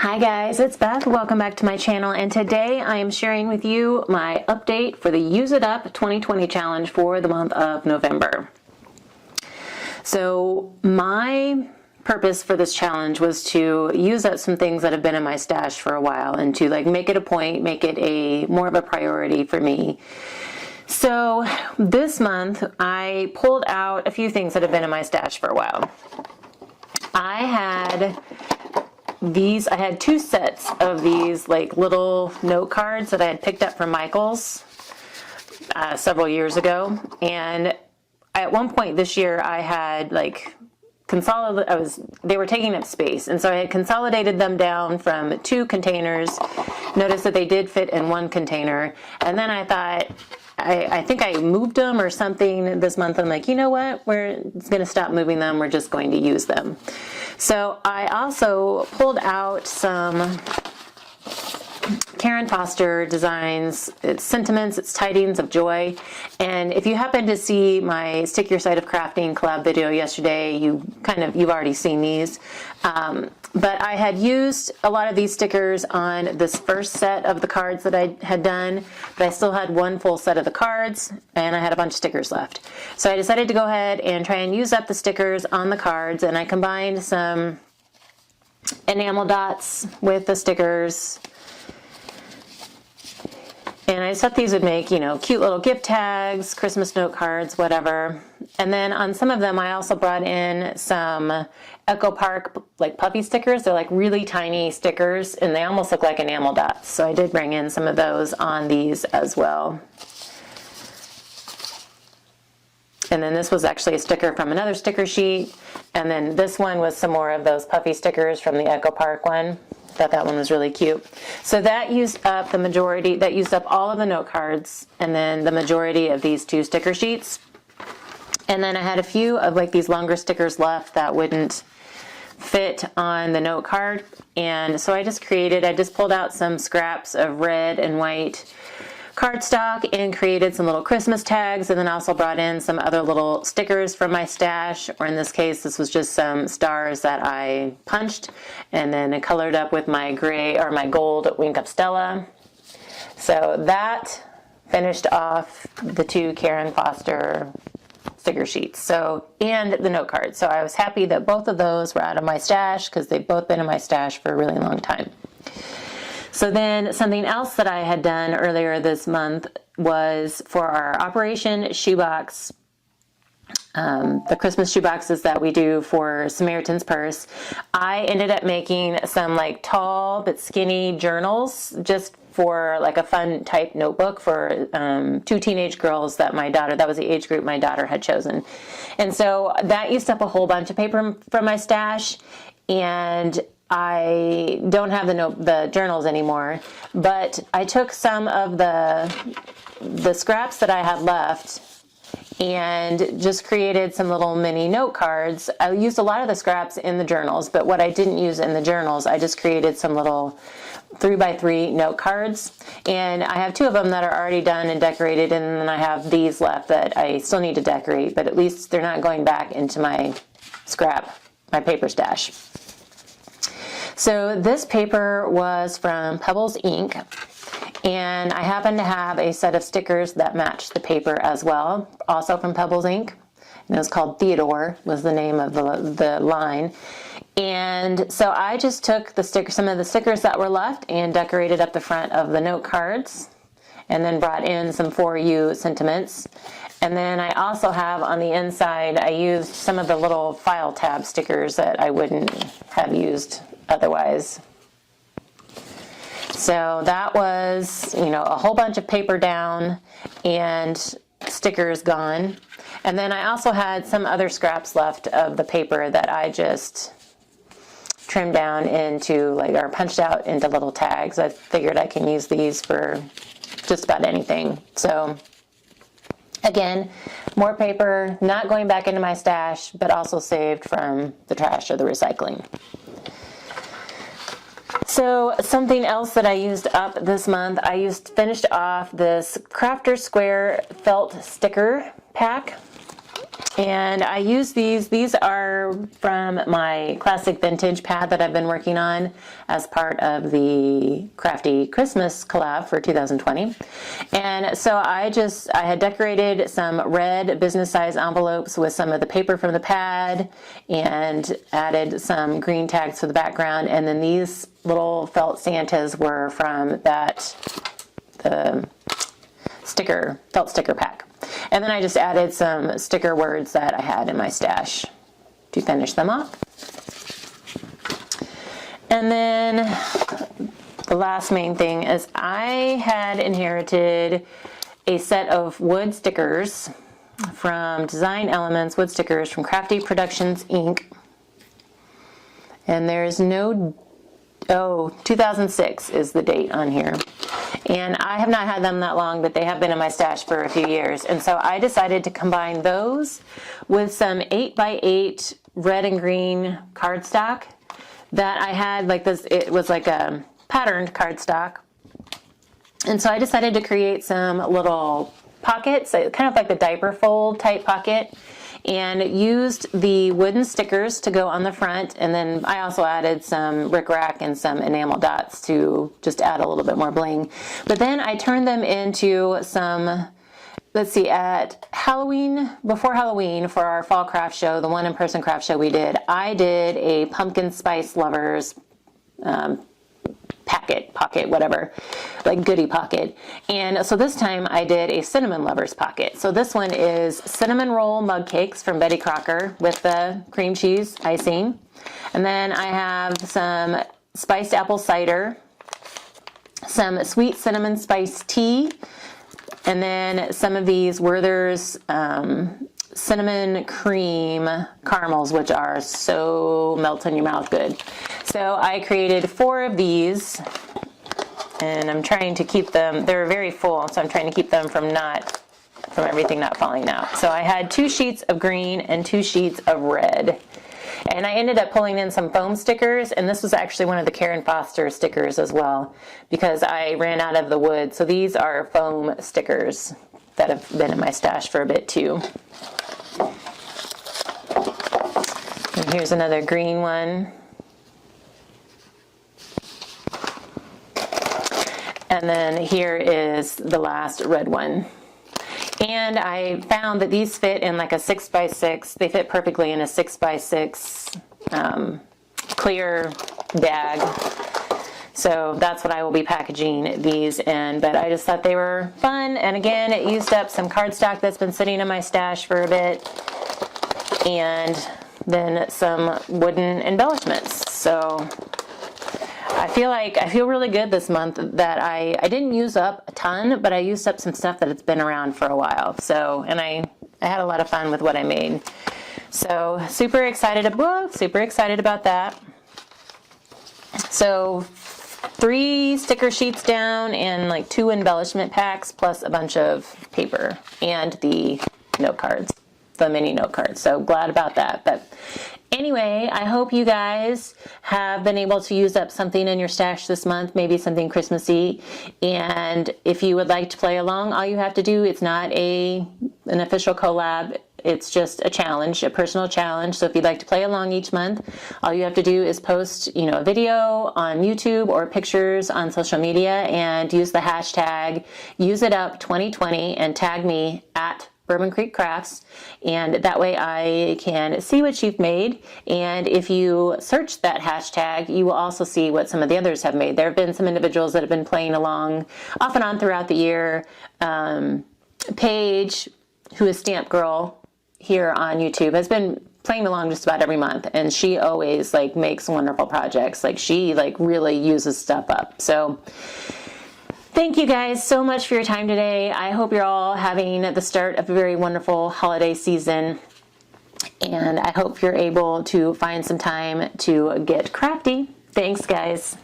Hi guys, it's Beth. Welcome back to my channel, and today I am sharing with you my update for the Use It Up 2020 challenge for the month of November. So my purpose for this challenge was to use up some things that have been in my stash for a while and to make it a point, make it more of a priority for me. So this month I pulled out a few things that have been in my stash for a while. I had two sets of these little note cards that I had picked up from Michael's several years ago, and at one point this year I had they were taking up space, and so I had consolidated them down from 2 containers. Noticed that they did fit in 1 container, and then I thought, I think I moved them or something this month. I'm like, you know what, we're going to stop moving them, we're just going to use them. So I also pulled out some Karen Foster designs. It's sentiments, it's tidings of joy. And if you happen to see my Stick Your Side of Crafting collab video yesterday, you've already seen these. But I had used a lot of these stickers on this first set of the cards that I had done, but I still had 1 full set of the cards and I had a bunch of stickers left. So I decided to go ahead and try and use up the stickers on the cards, and I combined some enamel dots with the stickers. And I just thought these would make, cute little gift tags, Christmas note cards, whatever. And then on some of them, I also brought in some Echo Park puffy stickers. They're really tiny stickers, and they almost look like enamel dots. So I did bring in some of those on these as well. And then this was actually a sticker from another sticker sheet. And then this one was some more of those puffy stickers from the Echo Park one. Thought that one was really cute. So that used up all of the note cards, and then the majority of these 2 sticker sheets. And then I had a few of these longer stickers left that wouldn't fit on the note card. And so I just pulled out some scraps of red and white cardstock and created some little Christmas tags, and then also brought in some other little stickers from my stash, or in this case this was just some stars that I punched and then I colored up with my gold Wink Up Stella. So that finished off the 2 Karen Foster sticker sheets, and the note cards. So I was happy that both of those were out of my stash because they've both been in my stash for a really long time. So then something else that I had done earlier this month was for our Operation Shoebox, the Christmas shoeboxes that we do for Samaritan's Purse. I ended up making some tall but skinny journals just for a fun type notebook for 2 teenage girls that was the age group my daughter had chosen. And so that used up a whole bunch of paper from my stash, and I don't have the journals anymore, but I took some of the scraps that I had left and just created some little mini note cards. I used a lot of the scraps in the journals, but what I didn't use in the journals, I just created some little 3x3 note cards, and I have 2 of them that are already done and decorated, and then I have these left that I still need to decorate, but at least they're not going back into my paper stash. So this paper was from Pebbles Ink, and I happen to have a set of stickers that match the paper as well, also from Pebbles Ink. And it was called Theodore, was the name of the line. And so I just took some of the stickers that were left and decorated up the front of the note cards, and then brought in some For You sentiments. And then I also have on the inside, I used some of the little file tab stickers that I wouldn't have used otherwise. So that was, a whole bunch of paper down and stickers gone. And then I also had some other scraps left of the paper that I just trimmed down into, or punched out into little tags. I figured I can use these for just about anything. So again, more paper, not going back into my stash, but also saved from the trash or the recycling. So something else that I used up this month, finished off this Crafter Square felt sticker pack. And I use these are from my classic vintage pad that I've been working on as part of the Crafty Christmas collab for 2020. And so I had decorated some red business size envelopes with some of the paper from the pad and added some green tags for the background. And then these little felt Santas were from the felt sticker pack. And then I just added some sticker words that I had in my stash to finish them off. And then the last main thing is I had inherited a set of wood stickers from Design Elements wood stickers from Crafty Productions Inc. And there's no 2006 is the date on here. And I have not had them that long, but they have been in my stash for a few years. And so I decided to combine those with some 8x8 red and green cardstock that I had like this. It was like a patterned cardstock. And so I decided to create some little pockets, kind of like the diaper fold type pocket, and used the wooden stickers to go on the front. And then I also added some rickrack and some enamel dots to just add a little bit more bling. But then I turned them into some, let's see, before Halloween for our fall craft show, the one in-person craft show we did, I did a pumpkin spice lovers pocket, whatever, like goodie pocket. And so this time I did a cinnamon lovers pocket. So this one is cinnamon roll mug cakes from Betty Crocker with the cream cheese icing. And then I have some spiced apple cider, some sweet cinnamon spice tea, and then some of these Werther's cinnamon cream caramels, which are so melt in your mouth good. So I created 4 of these, and I'm trying to keep them, they're very full, so I'm trying to keep them from everything not falling out. So I had 2 sheets of green and 2 sheets of red. And I ended up pulling in some foam stickers, and this was actually one of the Karen Foster stickers as well, because I ran out of the wood. So these are foam stickers that have been in my stash for a bit too. And here's another green one. And then here is the last red one. And I found that these fit in like a 6x6. They fit perfectly in a 6x6 clear bag. So that's what I will be packaging these in. But I just thought they were fun. And again, it used up some cardstock that's been sitting in my stash for a bit. And then some wooden embellishments. So I feel really good this month that I didn't use up a ton, but I used up some stuff that it's been around for a while. So, and I had a lot of fun with what I made. So super excited about that. So 3 sticker sheets down and like 2 embellishment packs plus a bunch of paper and the note cards, the mini note cards. So glad about that. But anyway, I hope you guys have been able to use up something in your stash this month, maybe something Christmassy. And if you would like to play along, all you have to do, it's not an official collab. It's just a challenge, a personal challenge. So if you'd like to play along each month, all you have to do is post, a video on YouTube or pictures on social media and use the hashtag UseItUp2020 and tag me at Bourbon Creek Crafts, and that way I can see what you've made. And if you search that hashtag, you will also see what some of the others have made. There have been some individuals that have been playing along off and on throughout the year. Paige, who is Stamp Girl here on YouTube, has been playing along just about every month, and she always makes wonderful projects. She really uses stuff up. So thank you guys so much for your time today. I hope you're all having the start of a very wonderful holiday season. And I hope you're able to find some time to get crafty. Thanks, guys.